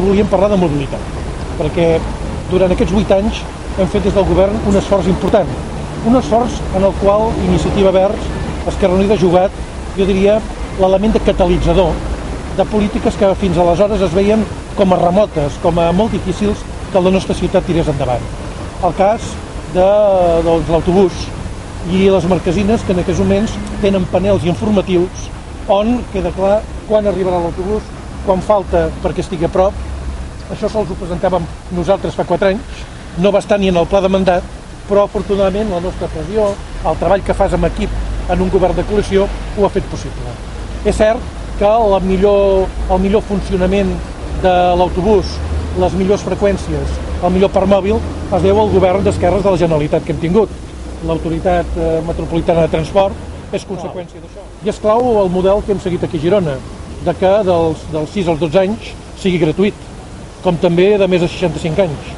volíem parlar de mobilitat, perquè durant aquests 8 anys hem fet des del govern un esforç important, un esforç en el qual Iniciativa Verds, Esquerra Unida ha jugat, jo diria, l'element de catalitzador de polítiques que fins aleshores es veien com a remotes, com a molt difícils que la nostra ciutat tirés endavant. El cas de l'autobús i les marquesines, que en aquests moments tenen panels informatius on queda clar quan arribarà l'autobús, quan falta perquè estigui a prop. Això sols ho presentàvem nosaltres fa 4 anys, no va estar ni en el pla de mandat, però afortunadament la nostra pressió, el treball que fas amb equip en un govern de coalició ho ha fet possible. És cert que el millor funcionament de l'autobús, les millors freqüències, el millor parc mòbil es deu al govern d'esquerres de la Generalitat que hem tingut. L'Autoritat Metropolitana de Transport és conseqüència d'això. I és clau el model que hem seguit aquí a Girona, de que dels 6 als 12 anys sigui gratuït, com també de més de 65 anys,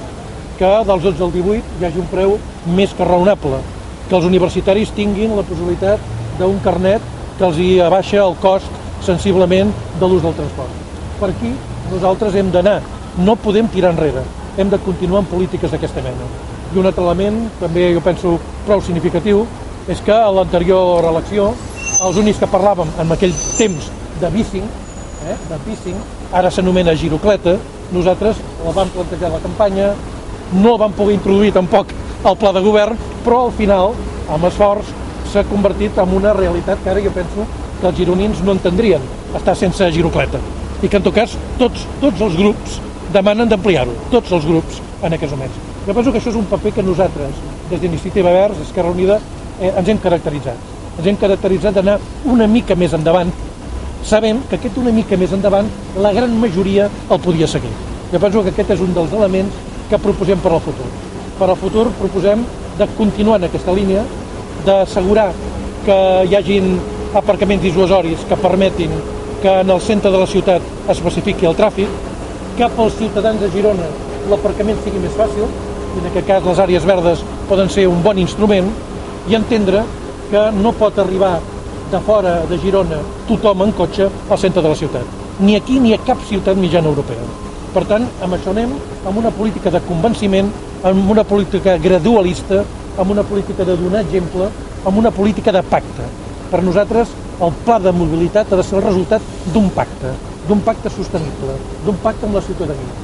que dels 12 al 18 hi hagi un preu més que raonable, que els universitaris tinguin la possibilitat d'un carnet que els hi abaixa el cost sensiblement de l'ús del transport. Per aquí nosaltres hem d'anar, no podem tirar enrere, hem de continuar amb polítiques d'aquesta mena. I un altre element, també jo penso prou significatiu, és que a l'anterior elecció, els únics que parlàvem en aquell temps de bicing, ara s'anomena girocleta, nosaltres la vam plantejar a la campanya, no el vam poder introduir tampoc al pla de govern, però al final, amb esforç, s'ha convertit en una realitat que ara jo penso que els gironins no entendrien estar sense girocleta. I que en tot cas tots els grups demanen d'ampliar-ho, tots els grups en aquests moments. Jo penso que això és un paper que nosaltres, des d'Iniciativa Verds, Esquerra Unida, ens hem caracteritzat. Ens hem caracteritzat d'anar una mica més endavant. Sabem que aquest una mica més endavant la gran majoria el podia seguir. Jo penso que aquest és un dels elements que proposem per al futur. Per al futur proposem de continuar en aquesta línia, d'assegurar que hi hagin aparcaments dissuasoris que permetin que en el centre de la ciutat es pacifiqui el tràfic, que pels ciutadans de Girona l'aparcament sigui més fàcil, i en aquest cas les àrees verdes poden ser un bon instrument, i entendre que no pot arribar de fora de Girona tothom en cotxe al centre de la ciutat, ni aquí ni a cap ciutat mitjana europea. Per tant, amb això anem, amb una política de convenciment, amb una política gradualista, amb una política de donar exemple, amb una política de pacte. Per nosaltres, el pla de mobilitat ha de ser el resultat d'un pacte sostenible, d'un pacte amb la ciutadania.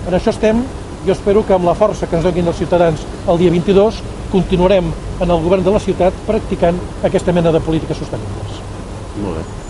En això estem. Jo espero que amb la força que ens donin els ciutadans el dia 22 continuarem en el govern de la ciutat practicant aquesta mena de polítiques sostenibles. Molt bé.